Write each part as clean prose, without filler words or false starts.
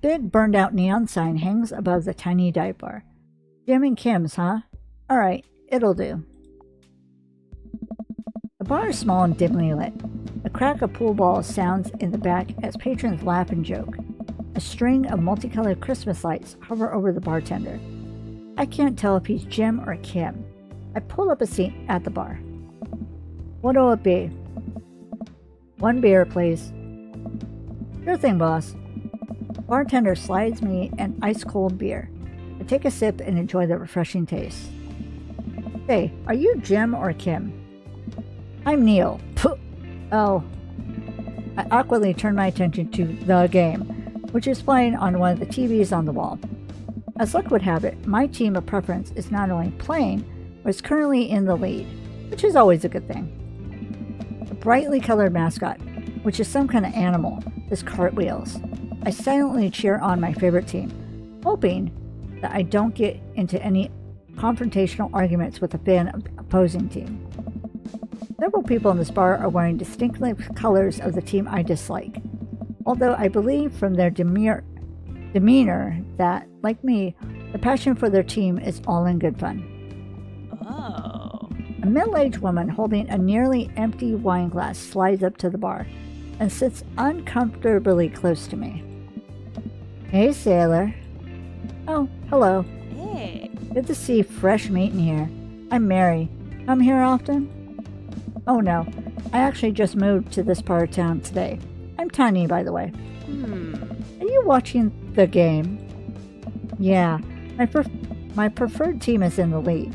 big burned-out neon sign hangs above the tiny dive bar. Jim and Kim's, huh? Alright, it'll do. The bar is small and dimly lit. A crack of pool balls sounds in the back as patrons laugh and joke. A string of multicolored Christmas lights hover over the bartender. I can't tell if he's Jim or Kim. I pull up a seat at the bar. What'll it be? 1 beer, please. Sure thing, boss. Bartender slides me an ice-cold beer. I take a sip and enjoy the refreshing taste. Hey, are you Jim or Kim? I'm Neil. Puh. Oh. I awkwardly turn my attention to the game, which is playing on one of the TVs on the wall. As luck would have it, my team of preference is not only playing, but is currently in the lead, which is always a good thing. The brightly colored mascot, which is some kind of animal, is cartwheels. I silently cheer on my favorite team, hoping that I don't get into any confrontational arguments with a fan of the opposing team. Several people in this bar are wearing distinctive colors of the team I dislike, although I believe from their demeanor that, like me, the passion for their team is all in good fun. Oh. A middle-aged woman holding a nearly empty wine glass slides up to the bar and sits uncomfortably close to me. Hey, sailor. Oh, hello. Hey. Good to see fresh meat in here. I'm Mary. Come here often? Oh no, I actually just moved to this part of town today. I'm tiny, by the way. Are you watching the game? Yeah, my preferred team is in the lead.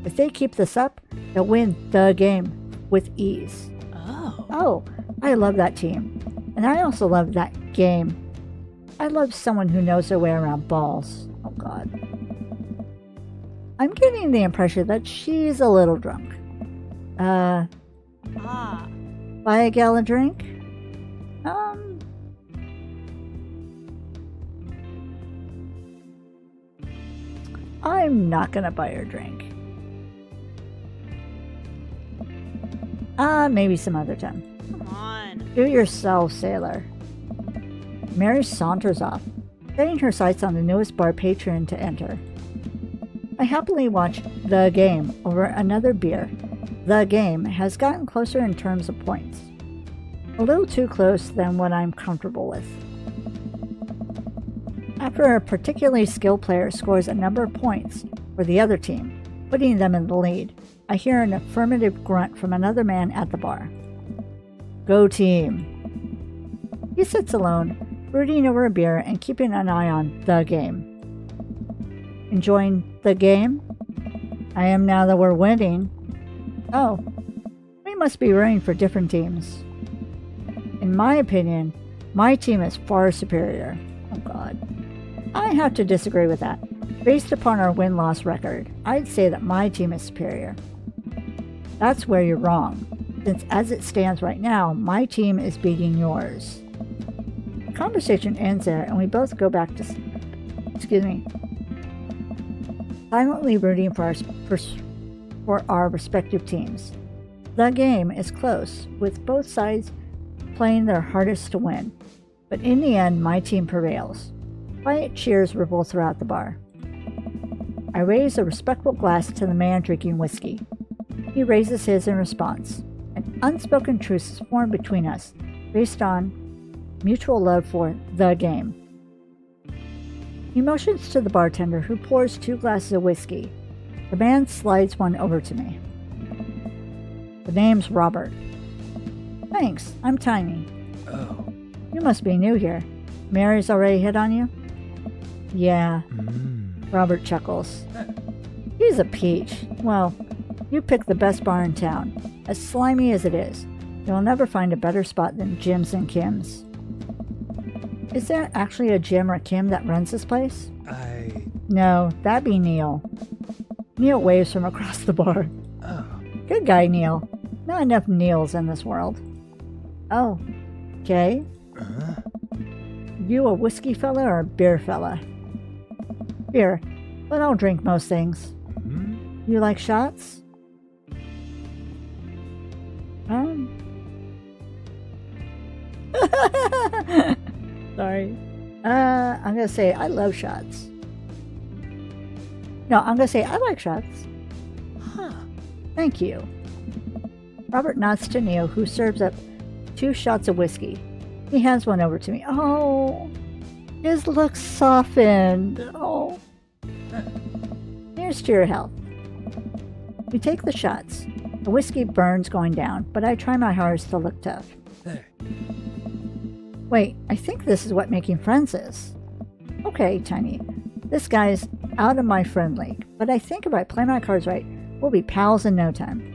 If they keep this up, they'll win the game with ease. Oh, I love that team. And I also love that game. I love someone who knows their way around balls. Oh god. I'm getting the impression that she's a little drunk. Buy a gal a drink? I'm not gonna buy her a drink. Maybe some other time. Come on. Do it yourself, sailor. Mary saunters off, setting her sights on the newest bar patron to enter. I happily watch the game over another beer. The game has gotten closer in terms of points. A little too close than what I'm comfortable with. After a particularly skilled player scores a number of points for the other team, putting them in the lead, I hear an affirmative grunt from another man at the bar. Go team. He sits alone, brooding over a beer and keeping an eye on the game. Enjoying the game? I am now that we're winning. Oh, we must be rooting for different teams. In my opinion, my team is far superior. Oh god. I have to disagree with that. Based upon our win-loss record, I'd say that my team is superior. That's where you're wrong, since as it stands right now, my team is beating yours. The conversation ends there and we both go back to silently rooting for our respective teams. The game is close, with both sides playing their hardest to win, but in the end, my team prevails. Quiet cheers ripple throughout the bar. I raise a respectful glass to the man drinking whiskey. He raises his in response. An unspoken truce is formed between us, based on mutual love for the game. He motions to the bartender, who pours 2 glasses of whiskey. The man slides one over to me. The name's Robert. Thanks, I'm Tiny. Oh. You must be new here. Mary's already hit on you? Yeah. Robert chuckles. He's a peach. Well, you picked the best bar in town. As slimy as it is, you'll never find a better spot than Jim's and Kim's. Is there actually a Jim or Kim that runs this place? No, that'd be Neil. Neil waves from across the bar. Oh. Good guy, Neil. Not enough Neils in this world. Oh, okay. You a whiskey fella or a beer fella? Beer, but I'll drink most things. You like shots? Sorry. I'm gonna say I love shots. No, I'm gonna say I like shots. Huh. Thank you. Robert nods to Neo, who serves up 2 shots of whiskey. He hands one over to me. Oh, his looks softened. Oh. Here's to your health. We take the shots. The whiskey burns going down, but I try my hardest to look tough. There. Wait, I think this is what making friends is. Okay, Tiny. This guy's out of my friend league, but I think if I play my cards right, we'll be pals in no time.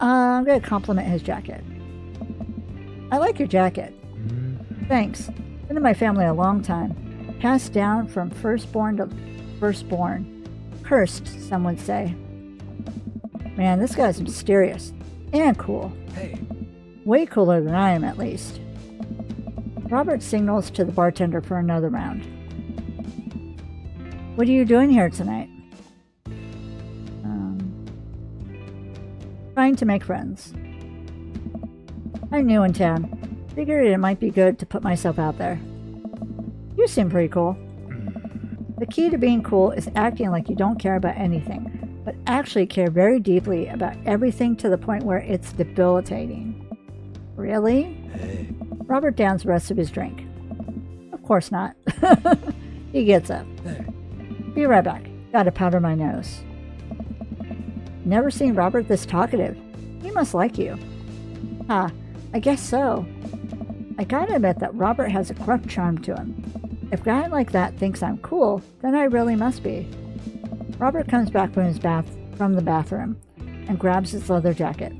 I'm going to compliment his jacket. I like your jacket. Thanks. Been in my family a long time. Passed down from firstborn to firstborn. Cursed, some would say. Man, this guy's mysterious. And cool. Hey. Way cooler than I am, at least. Robert signals to the bartender for another round. What are you doing here tonight? Trying to make friends. I'm new in town. Figured it might be good to put myself out there. You seem pretty cool. The key to being cool is acting like you don't care about anything, but actually care very deeply about everything to the point where it's debilitating. Really? Hey. Robert downs the rest of his drink. Of course not. He gets up. There. Be right back. Gotta powder my nose. Never seen Robert this talkative. He must like you. I guess so. I gotta admit that Robert has a gruff charm to him. If a guy like that thinks I'm cool, then I really must be. Robert comes back from the bathroom and grabs his leather jacket.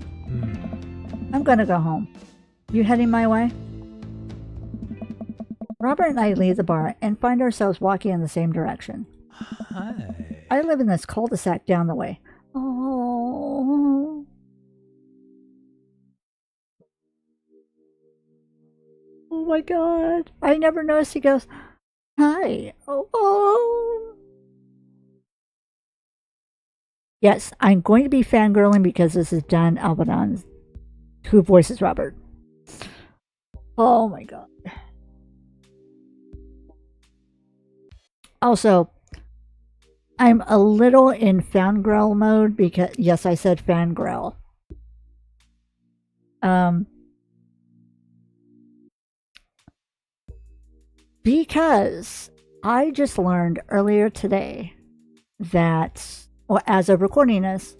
I'm gonna go home. You heading my way? Robert and I leave the bar and find ourselves walking in the same direction. Hi. I live in this cul-de-sac down the way. Oh. Oh my god. I never noticed he goes, hi. Oh. Yes, I'm going to be fangirling because this is Dan Albadan, who voices Robert. Oh my god. Also, I'm a little in fangirl mode because, yes, I said fangirl. Because I just learned earlier today that, or as of recording this,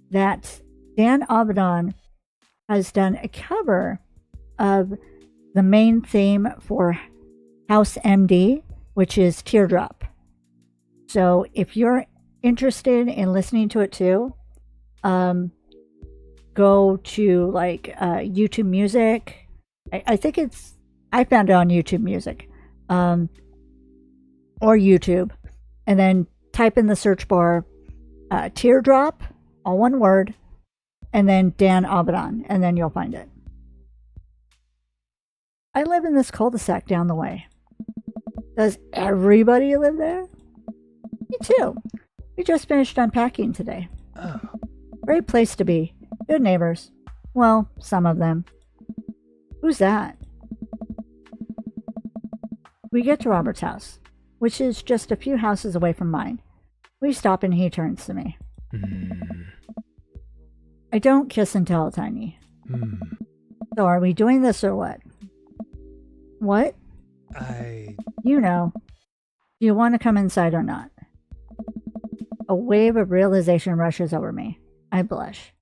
that Dan Abaddon has done a cover of the main theme for House MD, which is Teardrop. So if you're interested in listening to it too, go to like YouTube Music. I think I found it on YouTube Music, or YouTube, and then type in the search bar Teardrop, all one word, and then Dan Abaddon, and then you'll find it. I live in this cul-de-sac down the way. Does everybody live there? Me too. We just finished unpacking today. Oh. Great place to be. Good neighbors. Well, some of them. Who's that? We get to Robert's house, which is just a few houses away from mine. We stop and he turns to me. I don't kiss and tell, Tiny. So are we doing this or what? What? You know. Do you want to come inside or not? A wave of realization rushes over me. I blush.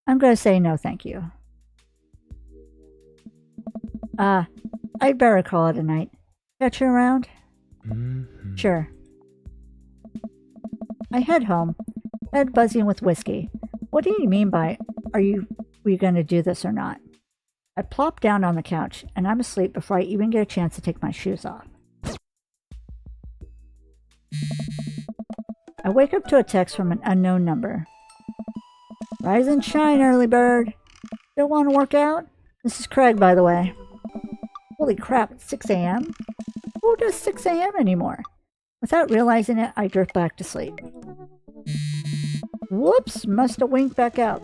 I'm going to say no, thank you. I'd better call it a night. Catch you around? Sure. I head home, head buzzing with whiskey. What do you mean by, we going to do this or not? I plop down on the couch, and I'm asleep before I even get a chance to take my shoes off. I wake up to a text from an unknown number. Rise and shine, early bird. Still want to work out? This is Craig, by the way. Holy crap, it's 6 a.m.? Who does 6 a.m. anymore? Without realizing it, I drift back to sleep. Whoops, must have winked back out.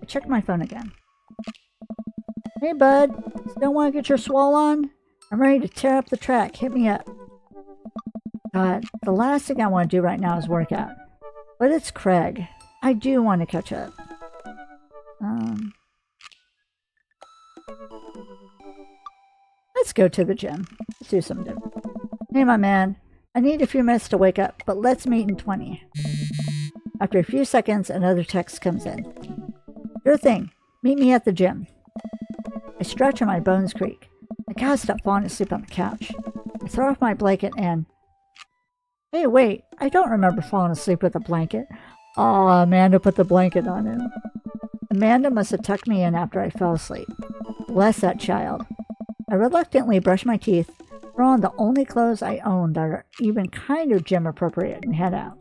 I checked my phone again. Hey bud, still want to get your swole on? I'm ready to tear up the track. Hit me up. God, the last thing I want to do right now is work out. But it's Craig. I do want to catch up. Let's go to the gym. Let's do something different. Hey my man, I need a few minutes to wake up, but let's meet in 20. After a few seconds, another text comes in. Sure thing. Meet me at the gym. I stretch and my bones creak. I gotta stop falling asleep on the couch. I throw off my blanket and... Hey, wait. I don't remember falling asleep with a blanket. Aw, Amanda put the blanket on him. Amanda must have tucked me in after I fell asleep. Bless that child. I reluctantly brush my teeth, throw on the only clothes I own that are even kind of gym appropriate, and head out.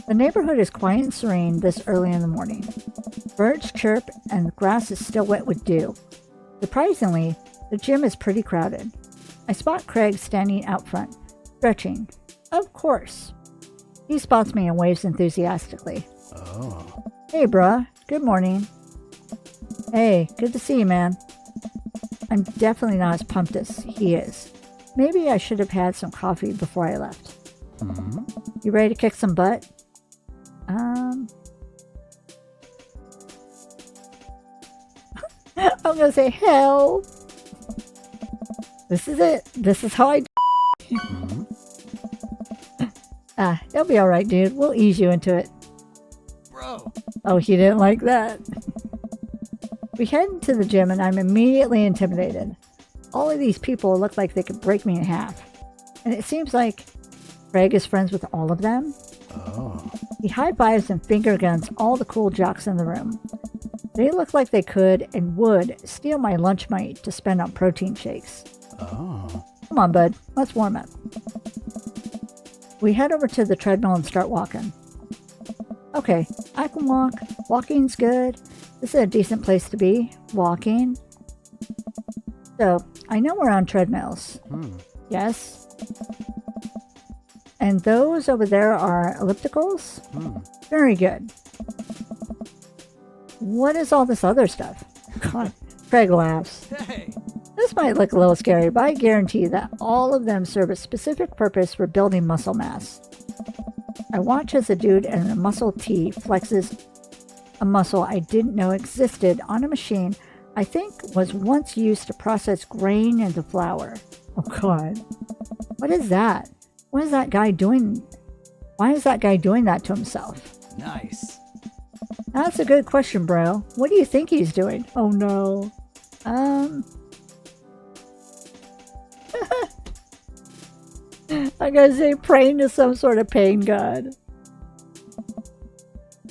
The neighborhood is quiet and serene this early in the morning. Birds chirp and the grass is still wet with dew. Surprisingly, the gym is pretty crowded. I spot Craig standing out front, stretching. Of course. He spots me and waves enthusiastically. Oh. Hey, bruh. Good morning. Hey, good to see you, man. I'm definitely not as pumped as he is. Maybe I should have had some coffee before I left. Mm-hmm. You ready to kick some butt? I'm gonna say hell. This is it. This is how I Mm-hmm. It'll be alright, dude. We'll ease you into it. Bro. Oh, he didn't like that. We head into the gym and I'm immediately intimidated. All of these people look like they could break me in half. And it seems like Craig is friends with all of them. Oh. He high-fives and finger guns all the cool jocks in the room. They look like they could and would steal my lunch money to spend on protein shakes. Oh. Come on, bud. Let's warm up. We head over to the treadmill and start walking. Okay, I can walk. Walking's good. This is a decent place to be. Walking. So, I know we're on treadmills. Yes. And those over there are ellipticals? Very good. What is all this other stuff? God, Craig laughs. Hey. This might look a little scary, but I guarantee that all of them serve a specific purpose for building muscle mass. I watch as a dude in a muscle tee flexes a muscle I didn't know existed on a machine I think was once used to process grain into flour. Oh God. What is that? What is that guy doing? Why is that guy doing that to himself? Nice. That's a good question, bro. What do you think he's doing? Oh no. I gotta say, praying to some sort of pain god.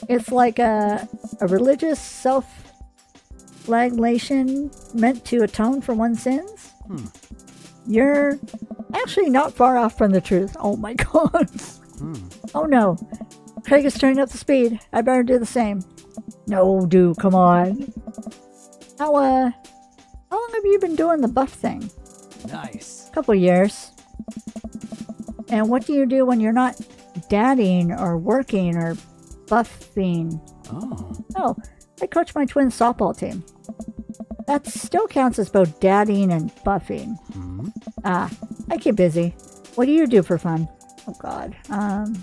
It's like a religious self-flagellation meant to atone for one's sins. You're actually not far off from the truth. Oh my god. Oh no. Craig is turning up the speed. I better do the same. No, dude, come on. How long have you been doing the buff thing? Nice. Couple years. And what do you do when you're not dadding or working or buffing? Oh, I coach my twin softball team. That still counts as both dadding and buffing. I keep busy. What do you do for fun? Oh God. I'm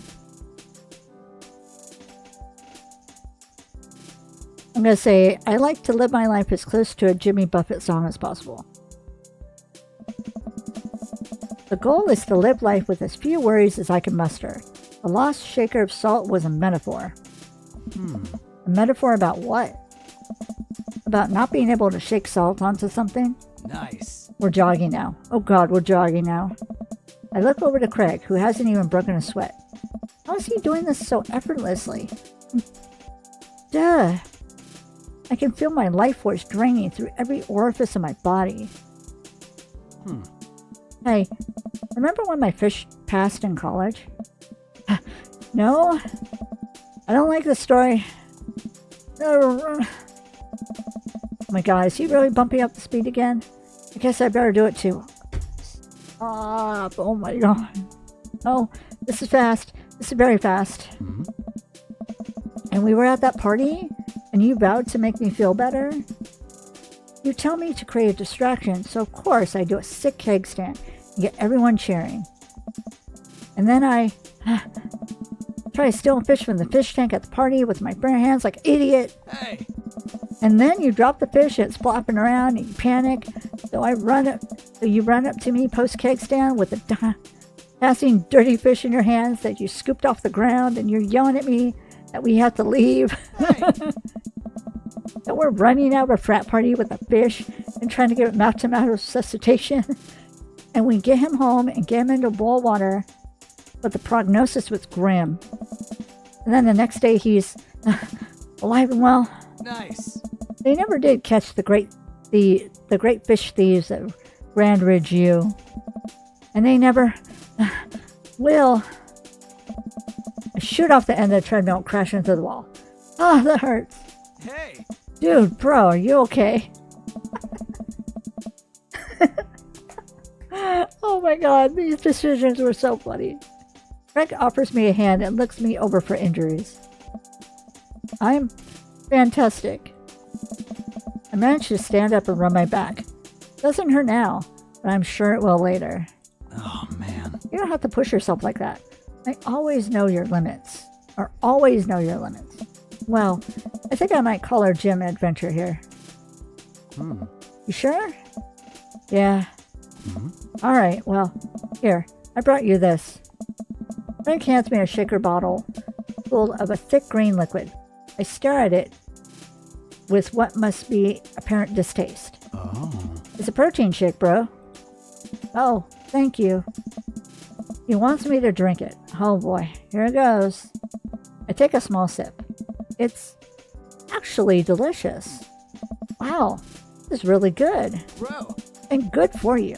gonna say I like to live my life as close to a Jimmy Buffett song as possible. The goal is to live life with as few worries as I can muster. The lost shaker of salt was a metaphor. A metaphor about what? About not being able to shake salt onto something? Nice. We're jogging now. Oh God, we're jogging now. I look over to Craig, who hasn't even broken a sweat. How is he doing this so effortlessly? Duh. I can feel my life force draining through every orifice of my body. Hey, remember when my fish passed in college? No? I don't like this story. Oh my God, is he really bumping up the speed again? I guess I better do it too. Stop. Oh my God. Oh, this is fast. This is very fast. Hmm? And we were at that party, and you vowed to make me feel better. You tell me to create a distraction, so of course I do a sick keg stand and get everyone cheering. And then I try to steal a fish from the fish tank at the party with my bare hands like an idiot. Hey! And then you drop the fish and it's flopping around and you panic. So you run up to me post keg stand with a passing dirty fish in your hands that you scooped off the ground, and you're yelling at me that we have to leave. Hey! That we're running out of a frat party with a fish and trying to get him mouth-to-mouth resuscitation. And we get him home and get him into a boil of water, but the prognosis was grim. And then the next day he's alive and well. Nice! They never did catch the great fish thieves at Grand Ridge U. And they never will. I shoot off the end of the treadmill and crash into the wall. Oh, that hurts. Hey! Dude, bro, are you okay? Oh my god, these decisions were so funny. Greg offers me a hand and looks me over for injuries. I'm fantastic. I managed to stand up and rub my back. Doesn't hurt now, but I'm sure it will later. Oh, man. You don't have to push yourself like that. I always know your limits. Or always know your limits. Well, I think I might call our gym adventure here. You sure? Yeah. Alright, well, here, I brought you this. Frank hands me a shaker bottle full of a thick green liquid. I stare at it with what must be apparent distaste. Oh. It's a protein shake, bro. Oh, thank you. He wants me to drink it. Oh boy, here it goes. I take a small sip. It's actually delicious. Wow, this is really good. Bro! And good for you.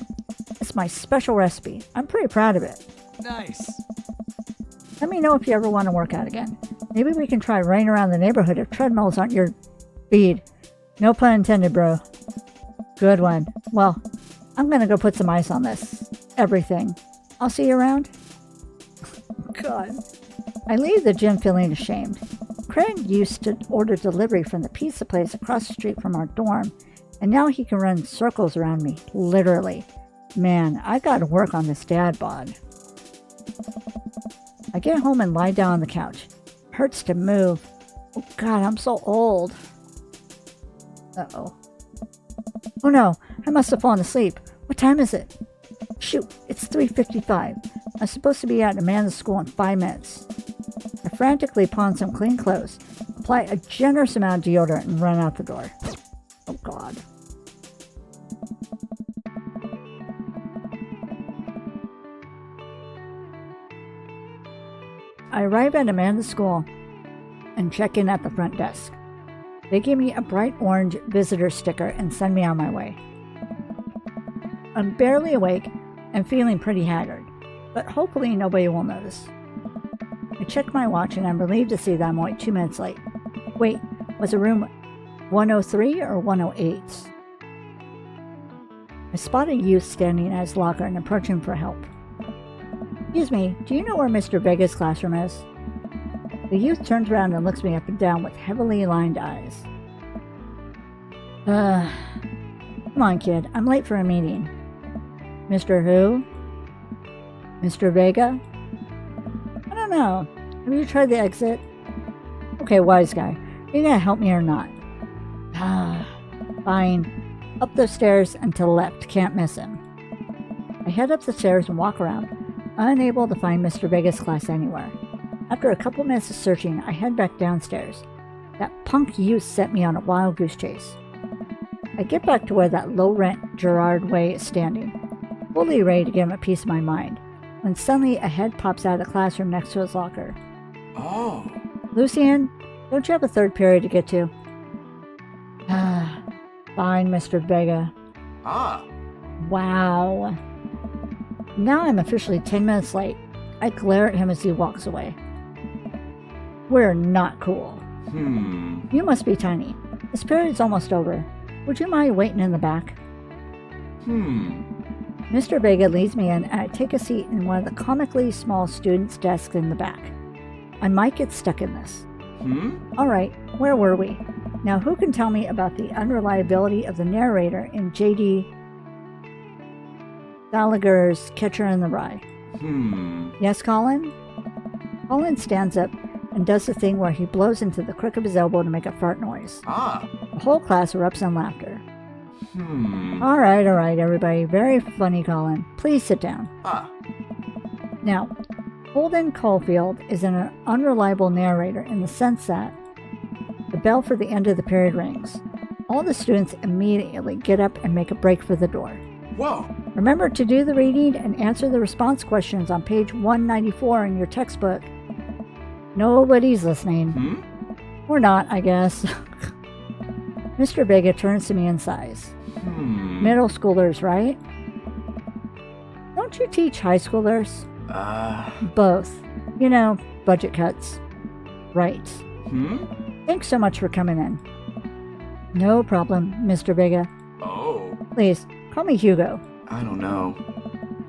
It's my special recipe. I'm pretty proud of it. Nice! Let me know if you ever want to work out again. Maybe we can try running around the neighborhood if treadmills aren't your speed. No pun intended, bro. Good one. Well, I'm gonna go put some ice on this. Everything. I'll see you around. God. I leave the gym feeling ashamed. Craig used to order delivery from the pizza place across the street from our dorm, and now he can run circles around me, literally. Man, I gotta work on this dad bod. I get home and lie down on the couch. Hurts to move. Oh God, I'm so old. Uh-oh. Oh no, I must have fallen asleep. What time is it? Shoot, it's 3:55. I'm supposed to be at Amanda's school in 5 minutes. I frantically pawn some clean clothes, apply a generous amount of deodorant, and run out the door. Oh God. I arrive at Amanda's school and check in at the front desk. They give me a bright orange visitor sticker and send me on my way. I'm barely awake and feeling pretty haggard, but hopefully nobody will notice. I check my watch and I'm relieved to see that I'm only 2 minutes late. Wait, was it room 103 or 108? I spot a youth standing at his locker and approach him for help. Excuse me, do you know where Mr. Vega's classroom is? The youth turns around and looks me up and down with heavily lined eyes. Come on, kid, I'm late for a meeting. Mr. Who? Mr. Vega? I don't know. Have you tried the exit? Okay, wise guy. Are you gonna help me or not? Fine. Up the stairs and to the left. Can't miss him. I head up the stairs and walk around, unable to find Mr. Vega's class anywhere. After a couple minutes of searching, I head back downstairs. That punk youth set me on a wild goose chase. I get back to where that low-rent Gerard Way is standing, fully ready to give him a piece of my mind, when suddenly a head pops out of the classroom next to his locker. Oh. Lucian, don't you have a third period to get to? Fine, Mr. Vega. Wow. Now I'm officially 10 minutes late. I glare at him as he walks away. We're not cool. You must be tiny. This period's almost over. Would you mind waiting in the back? Mr. Vega leads me in and I take a seat in one of the comically small students' desks in the back. I might get stuck in this. Hmm? All right, where were we? Now, who can tell me about the unreliability of the narrator in J.D. Gallagher's Catcher in the Rye? Yes, Colin? Colin stands up and does the thing where he blows into the crook of his elbow to make a fart noise. Ah. The whole class erupts in laughter. Hmm. All right, everybody. Very funny, Colin. Please sit down. Ah. Now, Holden Caulfield is an unreliable narrator in the sense that the bell for the end of the period rings. All the students immediately get up and make a break for the door. Whoa. Remember to do the reading and answer the response questions on page 194 in your textbook. Nobody's listening. Hmm? Or not, I guess. Mr. Vega turns to me and sighs. Middle schoolers, right? Don't you teach high schoolers? Both. You know, budget cuts. Right. Thanks so much for coming in. No problem, Mr. Vega. Oh. Please, call me Hugo. I don't know.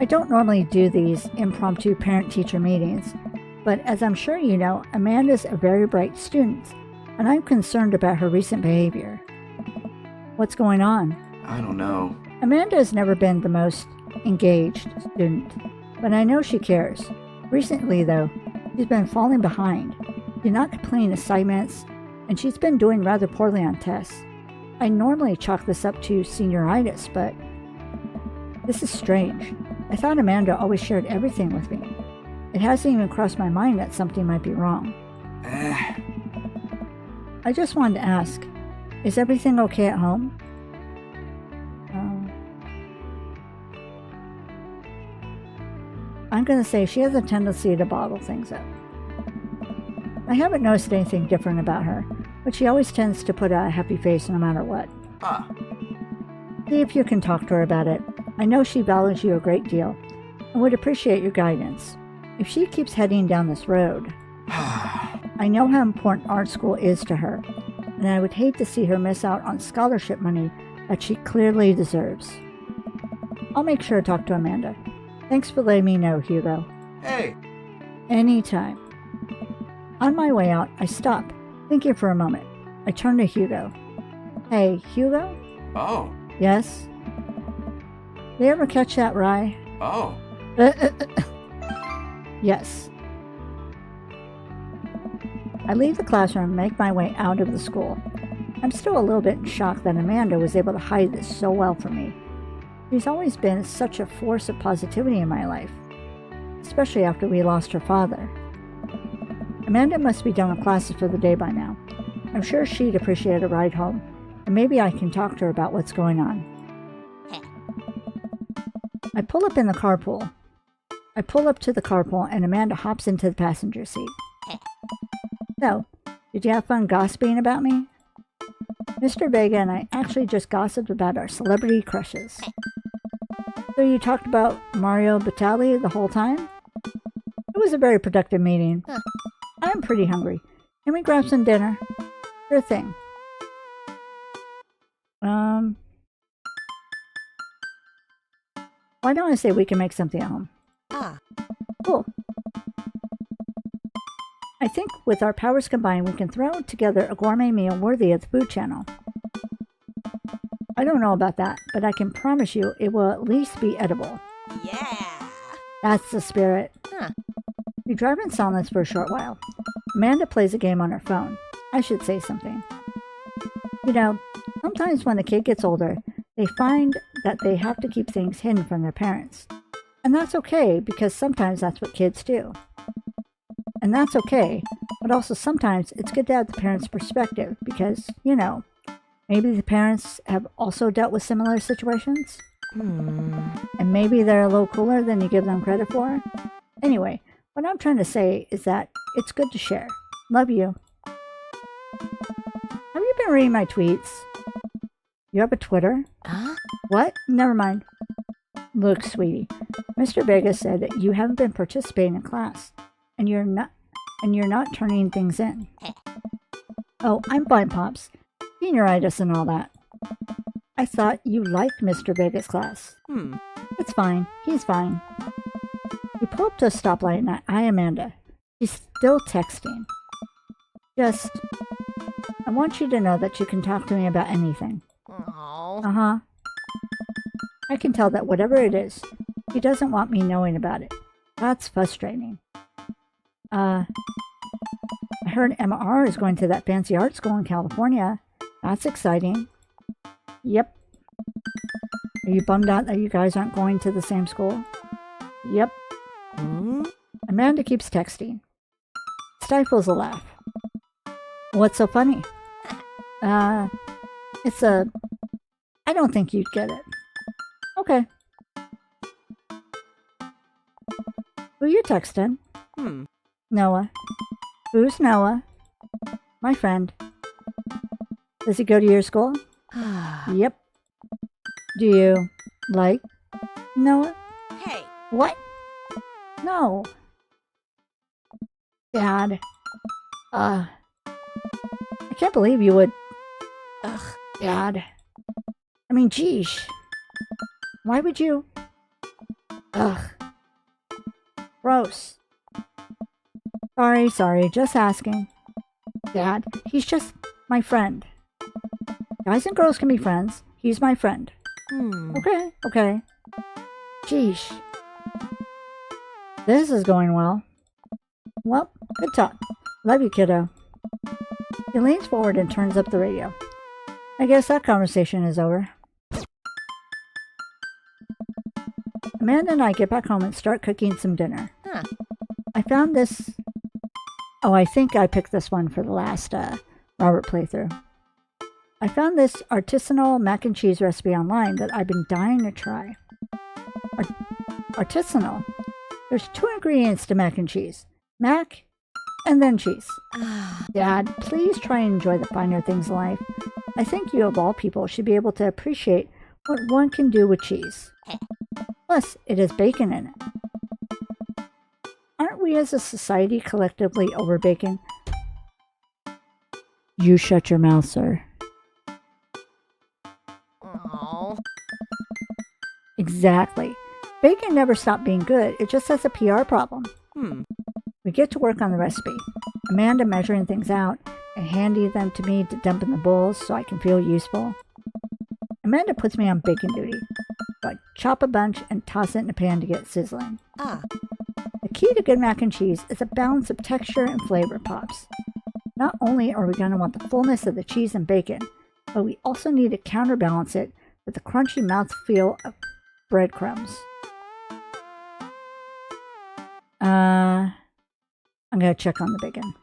I don't normally do these impromptu parent-teacher meetings, but as I'm sure you know, Amanda's a very bright student, and I'm concerned about her recent behavior. What's going on? I don't know. Amanda has never been the most engaged student, but I know she cares. Recently, though, she's been falling behind, did not complete assignments, and she's been doing rather poorly on tests. I normally chalk this up to senioritis, but this is strange. I thought Amanda always shared everything with me. It hasn't even crossed my mind that something might be wrong. I just wanted to ask, is everything okay at home? I'm going to say she has a tendency to bottle things up. I haven't noticed anything different about her, but she always tends to put a happy face no matter what. See if you can talk to her about it. I know she values you a great deal and would appreciate your guidance. If she keeps heading down this road, I know how important art school is to her, and I would hate to see her miss out on scholarship money that she clearly deserves. I'll make sure to talk to Amanda. Thanks for letting me know, Hugo. Hey. Anytime. On my way out, I stop, thinking for a moment. I turn to Hugo. Hey, Hugo? Oh. Yes? Did you ever catch that rye? Oh. Yes. I leave the classroom and make my way out of the school. I'm still a little bit in shock that Amanda was able to hide this so well from me. She's always been such a force of positivity in my life, especially after we lost her father. Amanda must be done with classes for the day by now. I'm sure she'd appreciate a ride home, and maybe I can talk to her about what's going on. I pull up to the carpool, and Amanda hops into the passenger seat. So, did you have fun gossiping about me? Mr. Vega and I actually just gossiped about our celebrity crushes. So you talked about Mario Batali the whole time? It was a very productive meeting. I'm pretty hungry. Can we grab some dinner? Sure thing. Why don't I say we can make something at home? Cool. I think with our powers combined, we can throw together a gourmet meal worthy of the Food Channel. I don't know about that, but I can promise you it will at least be edible. Yeah. That's the spirit. We drive in silence for a short while. Amanda plays a game on her phone. I should say something. You know, sometimes when the kid gets older, they find that they have to keep things hidden from their parents. And that's okay, because sometimes that's what kids do. And that's okay, but also sometimes it's good to have the parents' perspective because, you know, maybe the parents have also dealt with similar situations. And maybe they're a little cooler than you give them credit for. Anyway, what I'm trying to say is that it's good to share. Love you. Have you been reading my tweets? You have a Twitter? What? Never mind. Look, sweetie, Mr. Vega said that you haven't been participating in class, and you're not turning things in. Oh, I'm fine, Pops. Senioritis and all that. I thought you liked Mr. Vega's class. It's fine. He's fine. We pull up to a stoplight and I eye Amanda. She's still texting. Just, I want you to know that you can talk to me about anything. Oh. Uh-huh. I can tell that whatever it is, she doesn't want me knowing about it. That's frustrating. I heard Emma R. is going to that fancy art school in California. That's exciting. Yep. Are you bummed out that you guys aren't going to the same school? Yep. Amanda keeps texting. Stifles a laugh. What's so funny? I don't think you'd get it. Okay. Who you texting? Noah. Who's Noah? My friend. Does he go to your school? Yep. Do you like Noah? Hey. What? No. Dad. I can't believe you would. Ugh, Dad. I mean, geesh. Why would you? Ugh. Gross. Sorry, just asking. Dad, he's just my friend. Guys and girls can be friends. He's my friend. Okay. Geesh. This is going well. Well, good talk. Love you, kiddo. He leans forward and turns up the radio. I guess that conversation is over. Amanda and I get back home and start cooking some dinner. I found this... Oh, I think I picked this one for the last Robert playthrough. I found this artisanal mac and cheese recipe online that I've been dying to try. Artisanal? There's 2 ingredients to mac and cheese. Mac and then cheese. Dad, please try and enjoy the finer things in life. I think you of all people should be able to appreciate what one can do with cheese. Plus, it has bacon in it. Aren't we as a society collectively over bacon? You shut your mouth, sir. Exactly. Bacon never stopped being good. It just has a PR problem. We get to work on the recipe. Amanda measuring things out and handing them to me to dump in the bowls so I can feel useful. Amanda puts me on bacon duty. So I chop a bunch and toss it in a pan to get it sizzling. The key to good mac and cheese is a balance of texture and flavor pops. Not only are we going to want the fullness of the cheese and bacon, but we also need to counterbalance it with the crunchy mouthfeel of breadcrumbs. I'm going to check on the bacon.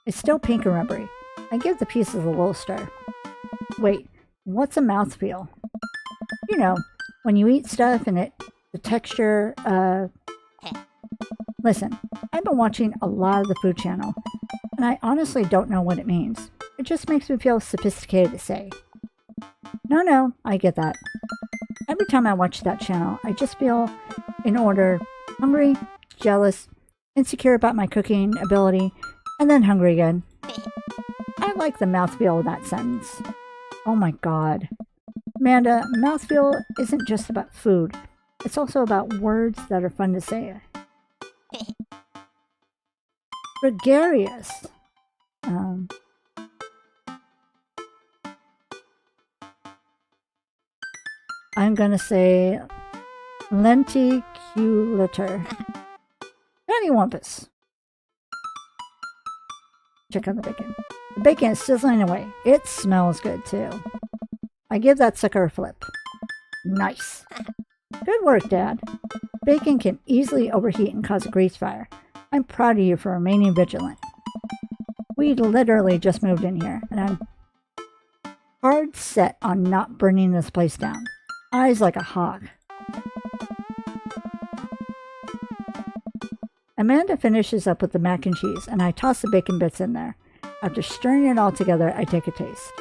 It's still pink and rubbery. I give the pieces a little stir. Wait, what's a mouthfeel? You know, when you eat stuff and the texture, Listen, I've been watching a lot of the Food Channel, and I honestly don't know what it means. It just makes me feel sophisticated to say. No, I get that. Every time I watch that channel, I just feel in order, hungry, jealous, insecure about my cooking ability, and then hungry again. I like the mouthfeel of that sentence. Oh my god. Amanda, mouthfeel isn't just about food. It's also about words that are fun to say. Gregarious. I'm gonna say lenticulator. Wampus. Check on the bacon. The bacon is sizzling away. It smells good too. I give that sucker a flip. Nice. Good work, Dad. Bacon can easily overheat and cause a grease fire. I'm proud of you for remaining vigilant. We literally just moved in here, and I'm hard set on not burning this place down. Eyes like a hawk. Amanda finishes up with the mac and cheese, and I toss the bacon bits in there. After stirring it all together, I take a taste.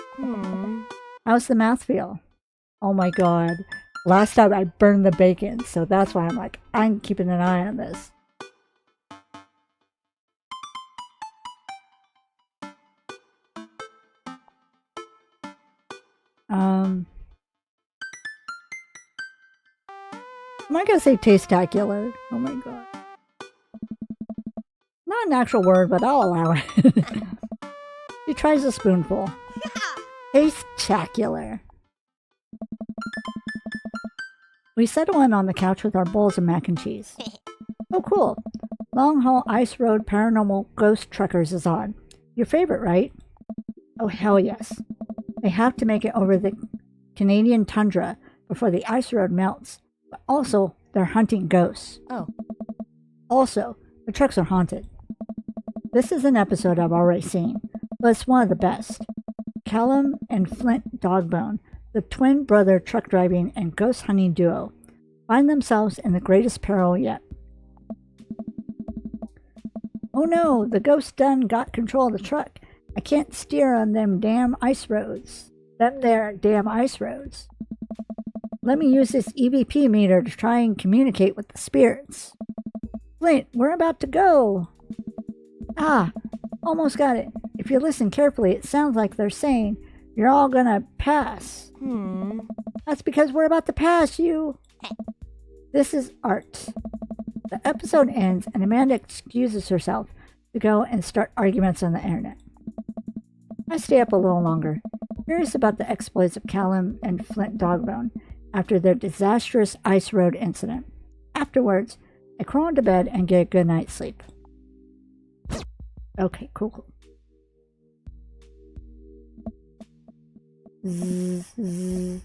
How's the mouthfeel? Oh my god. Last time I burned the bacon, so that's why I'm like, I'm keeping an eye on this. Am I gonna say taste-tacular? Oh my god. Not an actual word, but I'll allow it. She tries a spoonful. Taste-tacular. We settle in on the couch with our bowls of mac and cheese. Oh, cool. Long Haul Ice Road Paranormal Ghost Truckers is on. Your favorite, right? Oh, hell yes. They have to make it over the Canadian tundra before the ice road melts. But also, they're hunting ghosts. Oh. Also, the trucks are haunted. This is an episode I've already seen, but it's one of the best. Callum and Flint Dogbone, the twin brother truck driving and ghost hunting duo, find themselves in the greatest peril yet. Oh no, the ghost done got control of the truck. I can't steer on them damn ice roads. Them there damn ice roads. Let me use this EVP meter to try and communicate with the spirits. Flint, we're about to go. Ah, almost got it. If you listen carefully, it sounds like they're saying, you're all gonna pass. That's because we're about to pass you. This is art. The episode ends and Amanda excuses herself to go and start arguments on the internet. I stay up a little longer, curious about the exploits of Callum and Flint Dogbone after their disastrous ice road incident. Afterwards, I crawl into bed and get a good night's sleep. Okay, cool. Zzz.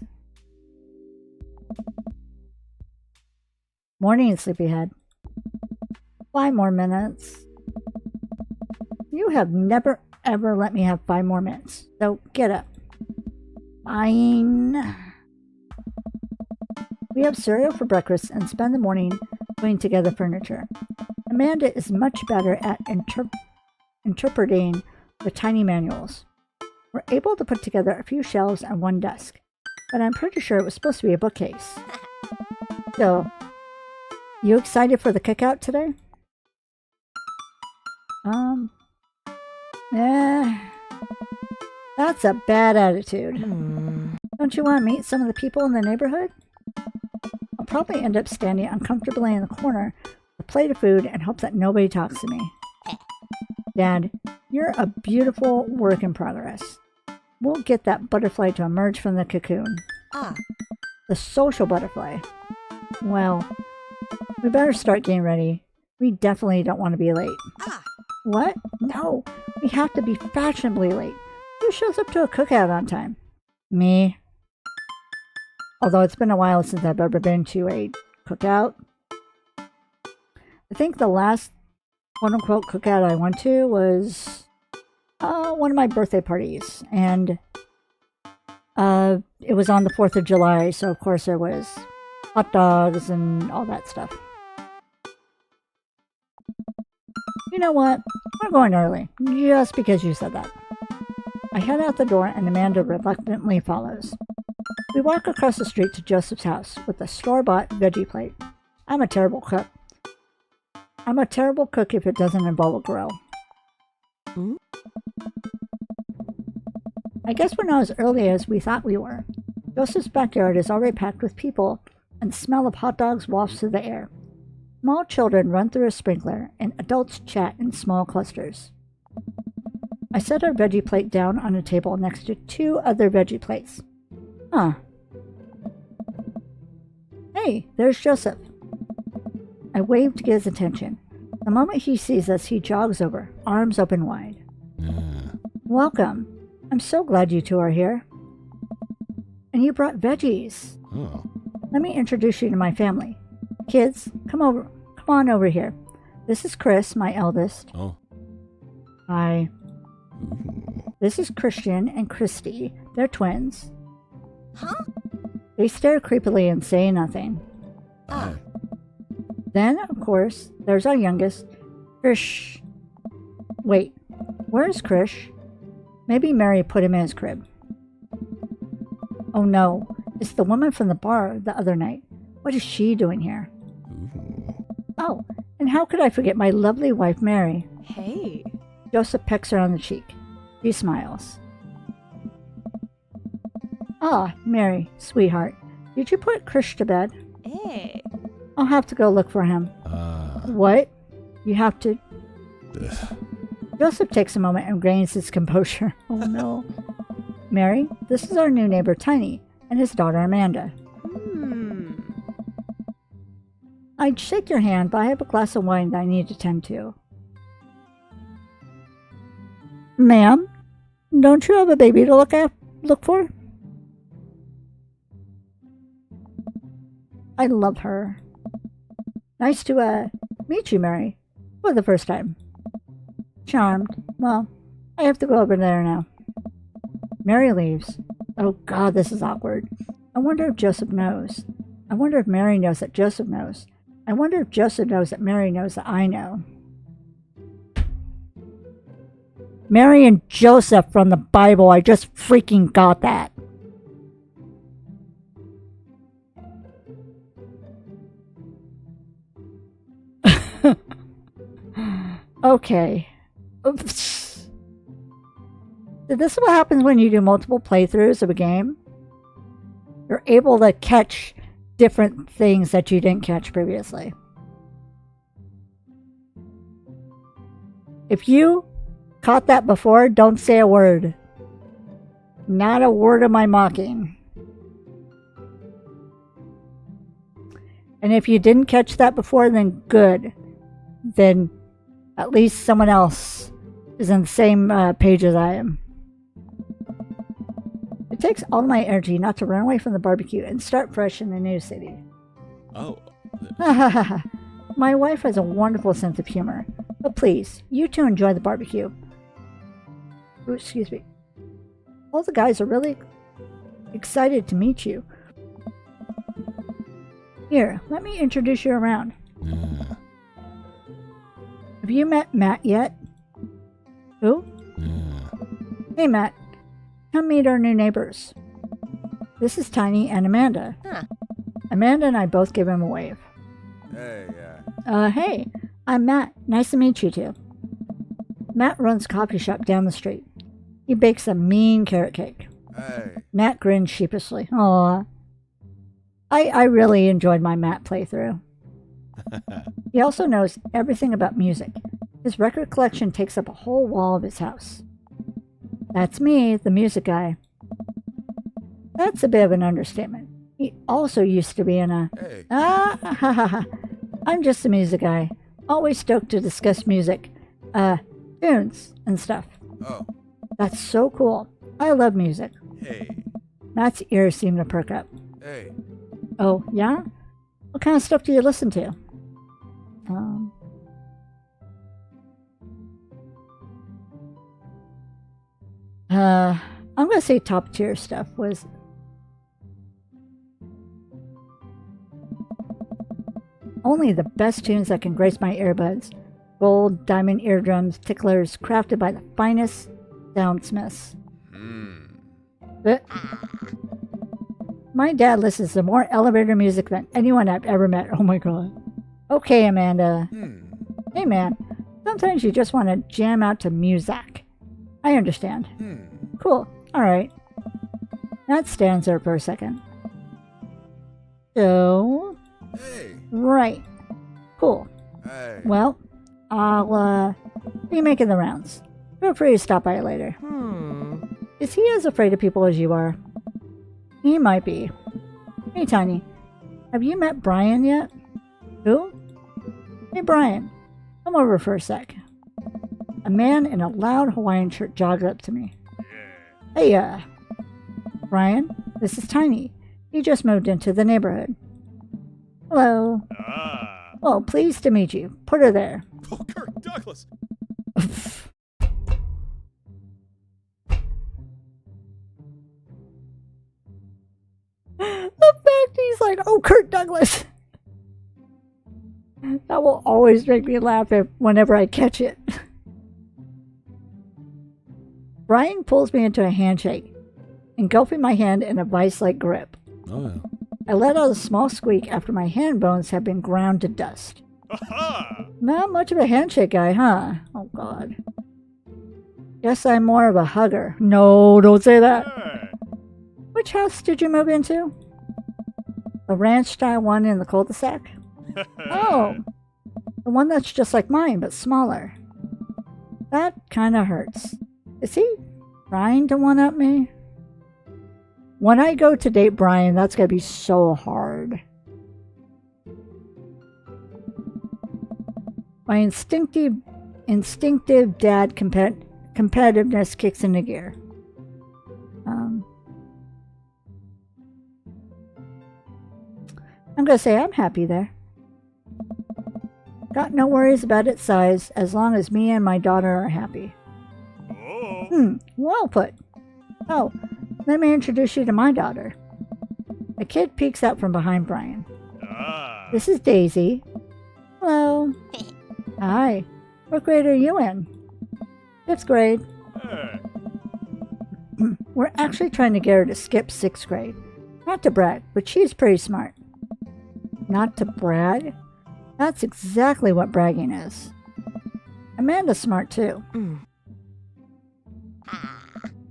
Morning, sleepyhead. 5 more minutes. You have never ever let me have 5 more minutes, so get up. Fine. We have cereal for breakfast and spend the morning putting together furniture. Amanda is much better at interpreting the tiny manuals. We're able to put together a few shelves and one desk, but I'm pretty sure it was supposed to be a bookcase. So, you excited for the cookout today? That's a bad attitude. Don't you want to meet some of the people in the neighborhood? I'll probably end up standing uncomfortably in the corner with a plate of food and hope that nobody talks to me. Dad, you're a beautiful work in progress. We'll get that butterfly to emerge from the cocoon. The social butterfly. Well, we better start getting ready. We definitely don't want to be late. What? No, we have to be fashionably late. Who shows up to a cookout on time? Me. Although it's been a while since I've ever been to a cookout. I think the last quote-unquote cookout I went to was one of my birthday parties. And it was on the 4th of July, so of course there was hot dogs and all that stuff. You know what? We're going early, just because you said that. I head out the door and Amanda reluctantly follows. We walk across the street to Joseph's house with a store-bought veggie plate. I'm a terrible cook. I'm a terrible cook if it doesn't involve a grill. I guess we're not as early as we thought we were. Joseph's backyard is already packed with people, and the smell of hot dogs wafts through the air. Small children run through a sprinkler, and adults chat in small clusters. I set our veggie plate down on a table next to 2 other veggie plates. Hey, there's Joseph. I wave to get his attention. The moment he sees us, he jogs over, arms open wide. Welcome. I'm so glad you 2 are here. And you brought veggies. Let me introduce you to my family. Kids, come on over here. This is Chris, my eldest. Hi. This is Christian and Christy. They're twins. They stare creepily and say nothing. Then, of course, there's our youngest, Krish. Wait, where's Krish? Maybe Mary put him in his crib. Oh no, it's the woman from the bar the other night. What is she doing here? Oh, and how could I forget my lovely wife, Mary? Hey. Joseph pecks her on the cheek. She smiles. Ah, Mary, sweetheart, did you put Krish to bed? Hey. I'll have to go look for him. What? You have to... Joseph takes a moment and regains his composure. Oh no. Mary, this is our new neighbor Tiny and his daughter Amanda. I'd shake your hand, but I have a glass of wine that I need to tend to. Ma'am, don't you have a baby to look for? I love her. Nice to, meet you, Mary. For the first time. Charmed. Well, I have to go over there now. Mary leaves. Oh God, this is awkward. I wonder if Joseph knows. I wonder if Mary knows that Joseph knows. I wonder if Joseph knows that Mary knows that I know. Mary and Joseph from the Bible. I just freaking got that. Okay. Oops. This is what happens when you do multiple playthroughs of a game. You're able to catch different things that you didn't catch previously. If you caught that before, don't say a word. Not a word of my mocking. And if you didn't catch that before, then good. Then at least someone else is on the same page as I am. It takes all my energy not to run away from the barbecue and start fresh in a new city. Oh. My wife has a wonderful sense of humor. But please, you two enjoy the barbecue. Ooh, excuse me. All the guys are really excited to meet you. Here, let me introduce you around. Have you met Matt yet? Who? Hey, Matt. Come meet our new neighbors. This is Tiny and Amanda. Amanda and I both give him a wave. Hey, yeah. Hey, I'm Matt. Nice to meet you two. Matt runs a coffee shop down the street. He bakes a mean carrot cake. Hey. Matt grins sheepishly. Aw. I really enjoyed my Matt playthrough. He also knows everything about music. His record collection takes up a whole wall of his house. That's me, the music guy. That's a bit of an understatement. He also used to be in a... Hey. I'm just a music guy. Always stoked to discuss music. Tunes and stuff. Oh. That's so cool. I love music. Hey. Matt's ears seem to perk up. Hey. Oh, yeah? What kind of stuff do you listen to? I'm gonna say top tier stuff was only the best tunes that can grace my earbuds. Gold, diamond eardrums, ticklers, crafted by the finest soundsmiths. But my dad listens to more elevator music than anyone I've ever met. Oh my god. Okay, Amanda. Hey, man. Sometimes you just want to jam out to music. I understand. Cool. Alright. That stands there for a second. So... Hey. Right. Cool. Hey. Well, I'll, be making the rounds. Feel free to stop by later. Is he as afraid of people as you are? He might be. Hey, Tiny. Have you met Brian yet? Who? Hey, Brian. Come over for a sec. A man in a loud Hawaiian shirt jogged up to me. Hey, Brian, this is Tiny. He just moved into the neighborhood. Hello. Well, pleased to meet you. Put her there. Oh, Kirk Douglas. The fact he's like, oh, Kirk Douglas. That will always make me laugh whenever I catch it. Brian pulls me into a handshake, engulfing my hand in a vice-like grip. Oh, yeah. I let out a small squeak after my hand bones had been ground to dust. Not much of a handshake guy, huh? Oh, God. Guess I'm more of a hugger. No, don't say that. Which house did you move into? The ranch-style one in the cul-de-sac? Oh, the one that's just like mine, but smaller. That kind of hurts. Is he trying to one-up me? When I go to date Brian, that's going to be so hard. My instinctive dad competitiveness kicks into gear. I'm going to say I'm happy there. Got no worries about its size as long as me and my daughter are happy. Oh. Well put. Oh, let me introduce you to my daughter. A kid peeks out from behind Brian. Ah. This is Daisy. Hello. Hi. What grade are you in? 5th grade. Hey. We're actually trying to get her to skip 6th grade. Not to brag, but she's pretty smart. Not to brag? That's exactly what bragging is. Amanda's smart too.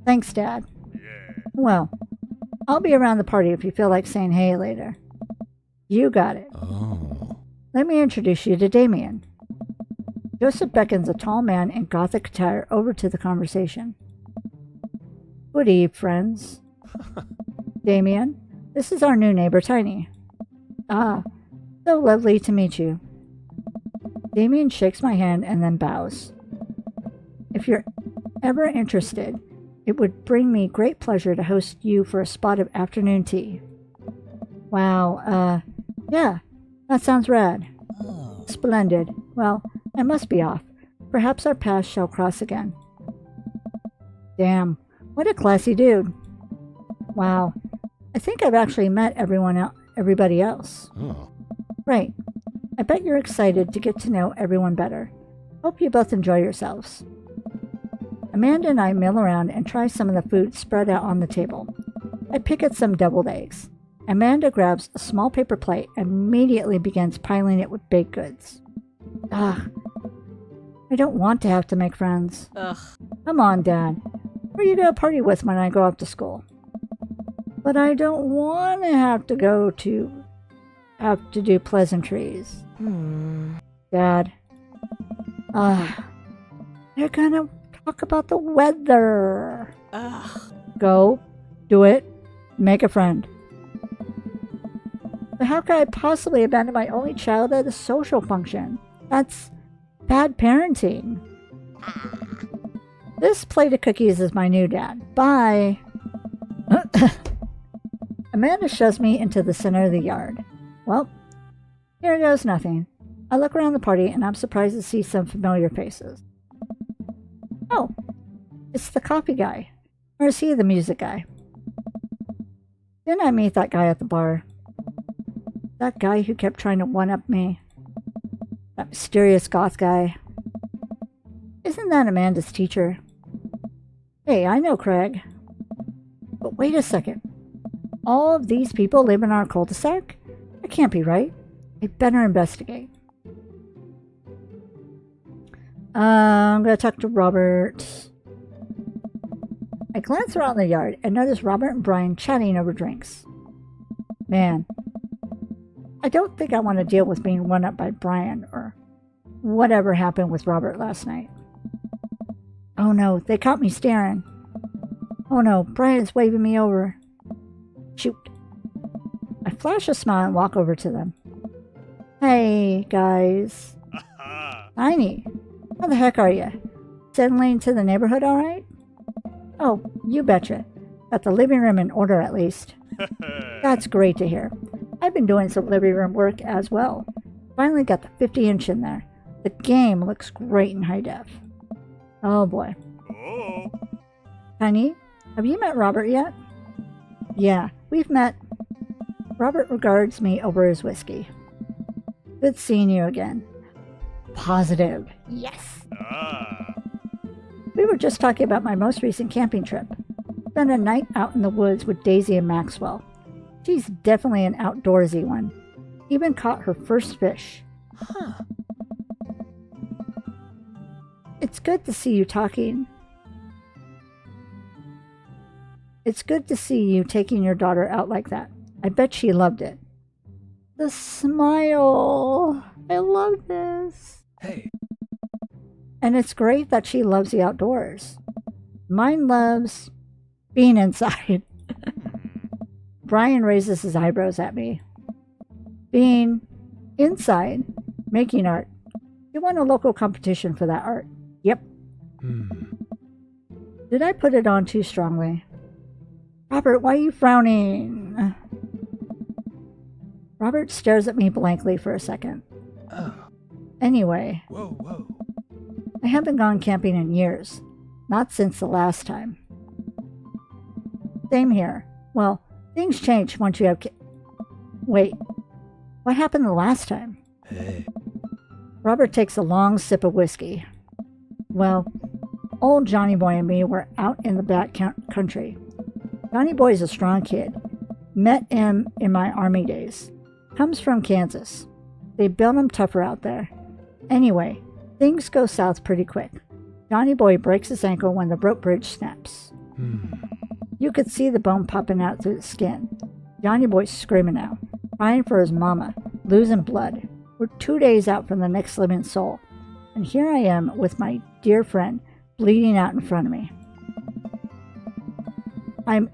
Thanks, Dad. Yeah. Well, I'll be around the party if you feel like saying hey later. You got it. Oh. Let me introduce you to Damien. Joseph beckons a tall man in gothic attire over to the conversation. Good eve, friends. Damien, this is our new neighbor, Tiny. Ah, so lovely to meet you. Damien shakes my hand and then bows. If you're ever interested, it would bring me great pleasure to host you for a spot of afternoon tea. Wow, yeah, that sounds rad. Splendid. Well, I must be off. Perhaps our paths shall cross again. Damn, what a classy dude. Wow, I think I've actually met everybody else. Oh. Right. I bet you're excited to get to know everyone better. Hope you both enjoy yourselves. Amanda and I mill around and try some of the food spread out on the table. I pick at some deviled eggs. Amanda grabs a small paper plate and immediately begins piling it with baked goods. Ugh. I don't want to have to make friends. Ugh. Come on, Dad. Who are you going to party with when I go off to school? But I don't want to have to do pleasantries. Dad. They're gonna talk about the weather. Ugh. Go. Do it. Make a friend. But how could I possibly abandon my only child at a social function? That's bad parenting. This plate of cookies is my new dad. Bye. Amanda shoves me into the center of the yard. Well, here goes nothing. I look around the party and I'm surprised to see some familiar faces. Oh, it's the coffee guy. Or is he the music guy? Didn't I meet that guy at the bar? That guy who kept trying to one-up me? That mysterious goth guy? Isn't that Amanda's teacher? Hey, I know Craig. But wait a second. All of these people live in our cul-de-sac? That can't be right. I better investigate. I'm going to talk to Robert. I glance around the yard and notice Robert and Brian chatting over drinks. Man, I don't think I want to deal with being run up by Brian or whatever happened with Robert last night. Oh no, they caught me staring. Oh no, Brian's waving me over. Shoot. I flash a smile and walk over to them. Hey, guys. Tiny, how the heck are you? Settling into the neighborhood all right? Oh, you betcha. Got the living room in order at least. That's great to hear. I've been doing some living room work as well. Finally got the 50-inch in there. The game looks great in high def. Oh boy. Oh. Tiny, have you met Robert yet? Yeah, we've met. Robert regards me over his whiskey. Good seeing you again. Positive. Yes. Ah. We were just talking about my most recent camping trip. Spent a night out in the woods with Daisy and Maxwell. She's definitely an outdoorsy one. Even caught her first fish. Huh. It's good to see you talking. It's good to see you taking your daughter out like that. I bet she loved it. The smile. I love this. Hey. And it's great that she loves the outdoors. Mine loves being inside. Brian raises his eyebrows at me. Being inside, making art. You won a local competition for that art. Yep. Did I put it on too strongly? Robert, why are you frowning? Robert stares at me blankly for a second. Oh. Anyway, Whoa. I haven't gone camping in years. Not since the last time. Same here. Well, things change once you have Wait, what happened the last time? Hey. Robert takes a long sip of whiskey. Well, old Johnny Boy and me were out in the back country. Johnny Boy's a strong kid. Met him in my army days. Comes from Kansas. They built him tougher out there. Anyway, things go south pretty quick. Johnny Boy breaks his ankle when the rope bridge snaps. You could see the bone popping out through the skin. Johnny Boy's screaming now, crying for his mama, losing blood. We're 2 days out from the next living soul. And here I am with my dear friend bleeding out in front of me. I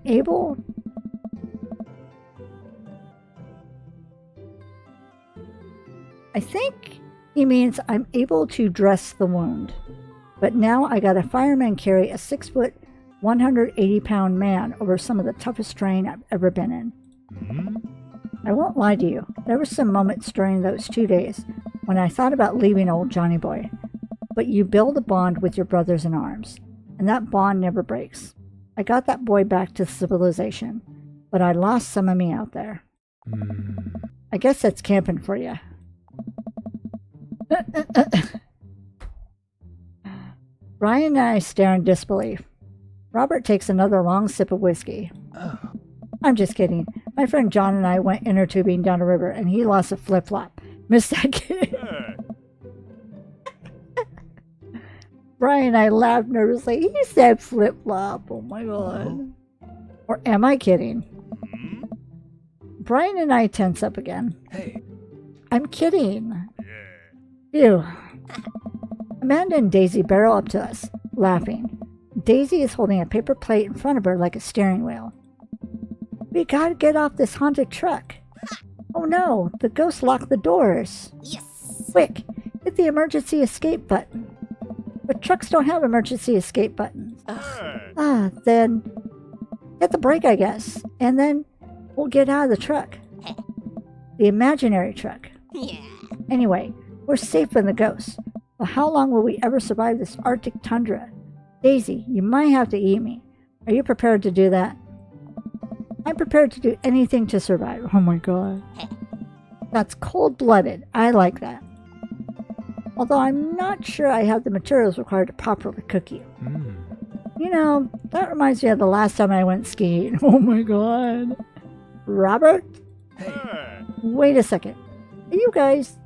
think he means I'm able to dress the wound. But now I got a fireman carry a 6 foot, 180-pound man over some of the toughest terrain I've ever been in. I won't lie to you, there were some moments during those 2 days when I thought about leaving old Johnny Boy. But you build a bond with your brothers in arms, and that bond never breaks. I got that boy back to civilization, but I lost some of me out there. I guess that's camping for you. Brian and I stare in disbelief. Robert takes another long sip of whiskey. Oh. I'm just kidding. My friend John and I went inner tubing down a river and he lost a flip-flop. Missed that kid. Brian and I laughed nervously. He said flip-flop. Oh my god. Or am I kidding? Brian and I tense up again. Hey. I'm kidding. Ew. Amanda and Daisy barrel up to us, laughing. Daisy is holding a paper plate in front of her like a steering wheel. We gotta get off this haunted truck. Oh no, the ghost locked the doors. Yes. Quick, hit the emergency escape button. But trucks don't have emergency escape buttons. Then hit the brake, I guess. And then we'll get out of the truck. The imaginary truck. Yeah. Anyway, we're safe from the ghosts. But how long will we ever survive this Arctic tundra? Daisy, you might have to eat me. Are you prepared to do that? I'm prepared to do anything to survive. Oh my god. That's cold-blooded. I like that. Although I'm not sure I have the materials required to properly cook you. You know, that reminds me of the last time I went skiing. Oh my god. Robert? Wait a second. Are you guys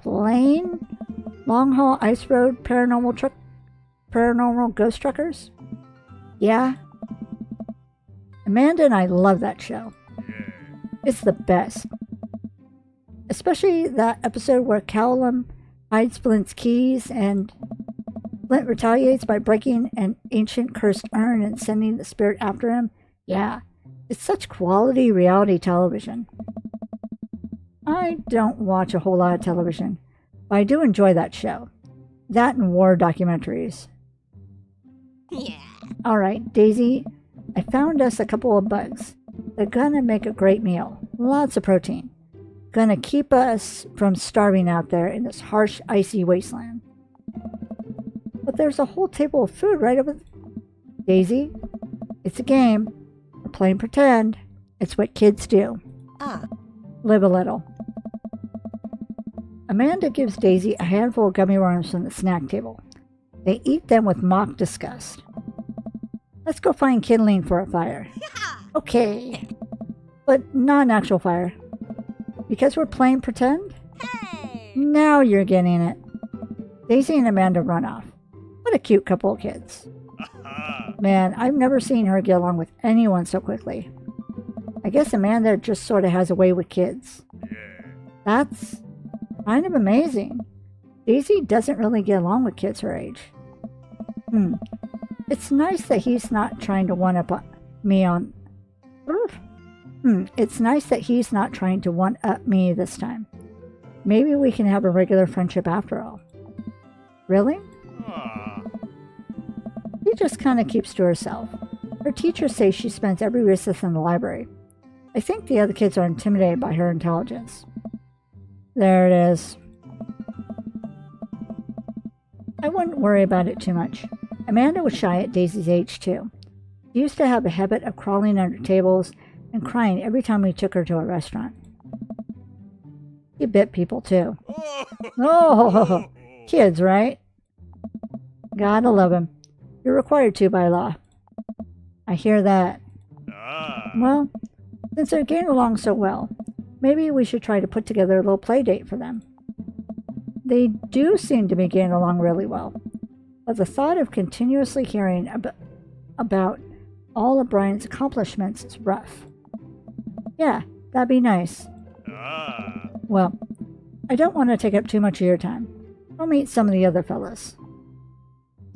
playing long-haul ice road paranormal ghost truckers? Yeah? Amanda and I love that show. It's the best. Especially that episode where Callum hides Flint's keys and Flint retaliates by breaking an ancient cursed urn and sending the spirit after him. Yeah, it's such quality reality television. I don't watch a whole lot of television, but I do enjoy that show. That and war documentaries. Yeah. Alright, Daisy, I found us a couple of bugs. They're gonna make a great meal. Lots of protein. Gonna keep us from starving out there in this harsh, icy wasteland. But there's a whole table of food right over Daisy, it's a game. We're playing pretend. It's what kids do. Live a little. Amanda gives Daisy a handful of gummy worms from the snack table. They eat them with mock disgust. Let's go find kindling for a fire. Okay. But not an actual fire. Because we're playing pretend? Hey. Now you're getting it. Daisy and Amanda run off. What a cute couple of kids. Man, I've never seen her get along with anyone so quickly. I guess Amanda just sort of has a way with kids. That's kind of amazing. Daisy doesn't really get along with kids her age. It's nice that he's not trying to one-up me on... It's nice that he's not trying to one-up me this time. Maybe we can have a regular friendship after all. Really? She just kind of keeps to herself. Her teachers say she spends every recess in the library. I think the other kids are intimidated by her intelligence. There it is. I wouldn't worry about it too much. Amanda was shy at Daisy's age, too. She used to have a habit of crawling under tables and crying every time we took her to a restaurant. She bit people, too. Oh, kids, right? Gotta love them. You're required to by law. I hear that. Well, since they're getting along so well, maybe we should try to put together a little play date for them. They do seem to be getting along really well, but the thought of continuously hearing about all of Brian's accomplishments is rough. Yeah, that'd be nice. Well, I don't want to take up too much of your time. I'll meet some of the other fellas.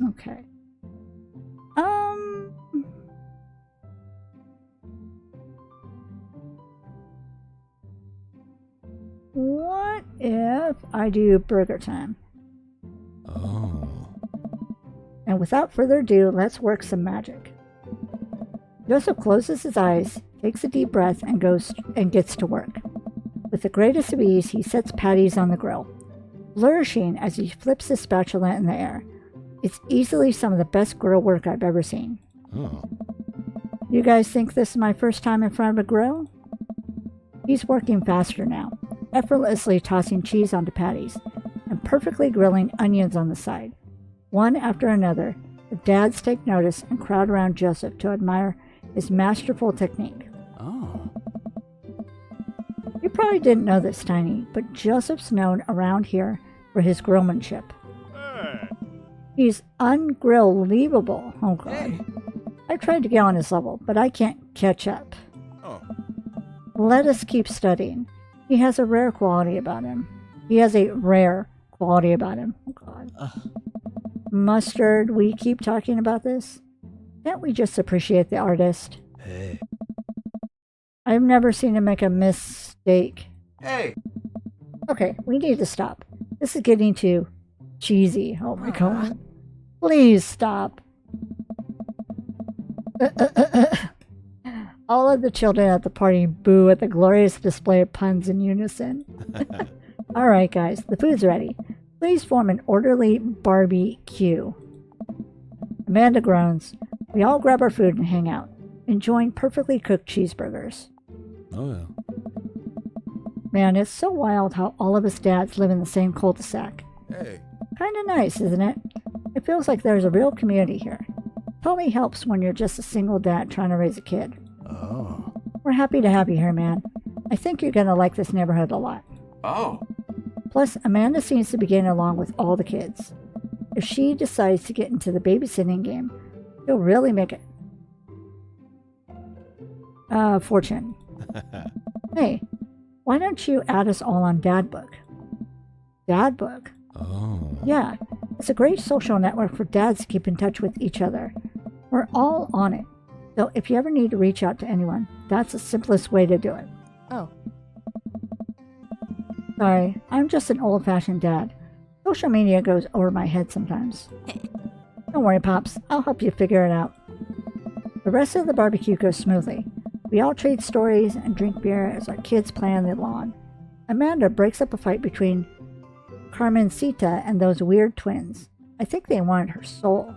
Okay. What if I do burger time? Oh. And without further ado, let's work some magic. Joseph closes his eyes, takes a deep breath, and gets to work. With the greatest of ease, he sets patties on the grill, flourishing as he flips his spatula in the air. It's easily some of the best grill work I've ever seen. Oh. You guys think this is my first time in front of a grill? He's working faster now, effortlessly tossing cheese onto patties and perfectly grilling onions on the side. One after another, the dads take notice and crowd around Joseph to admire his masterful technique. Oh. You probably didn't know this, Tiny, but Joseph's known around here for his grillmanship. Hey. He's ungrillable. Oh, God. Hey. I tried to get on his level, but I can't catch up. Oh. Let us keep studying. He has a rare quality about him. Oh, God. Mustard, we keep talking about this? Can't we just appreciate the artist? Hey. I've never seen him make a mistake. Hey. Okay, we need to stop. This is getting too cheesy. Oh my God. Please stop. All of the children at the party boo at the glorious display of puns in unison. All right, guys, the food's ready. Please form an orderly Barbie queue. Amanda groans. We all grab our food and hang out, enjoying perfectly cooked cheeseburgers. Oh, yeah. Man, it's so wild how all of us dads live in the same cul-de-sac. Hey. Kinda nice, isn't it? It feels like there's a real community here. Totally helps when you're just a single dad trying to raise a kid. Oh. We're happy to have you here, man. I think you're gonna like this neighborhood a lot. Oh. Plus, Amanda seems to be getting along with all the kids. If she decides to get into the babysitting game, she'll really make it fortune. Hey, why don't you add us all on Dadbook? Dadbook? Oh. Yeah, it's a great social network for dads to keep in touch with each other. We're all on it. So if you ever need to reach out to anyone, that's the simplest way to do it. Oh. Sorry, I'm just an old-fashioned dad. Social media goes over my head sometimes. Don't worry, Pops. I'll help you figure it out. The rest of the barbecue goes smoothly. We all trade stories and drink beer as our kids play on the lawn. Amanda breaks up a fight between Carmencita and those weird twins. I think they wanted her soul.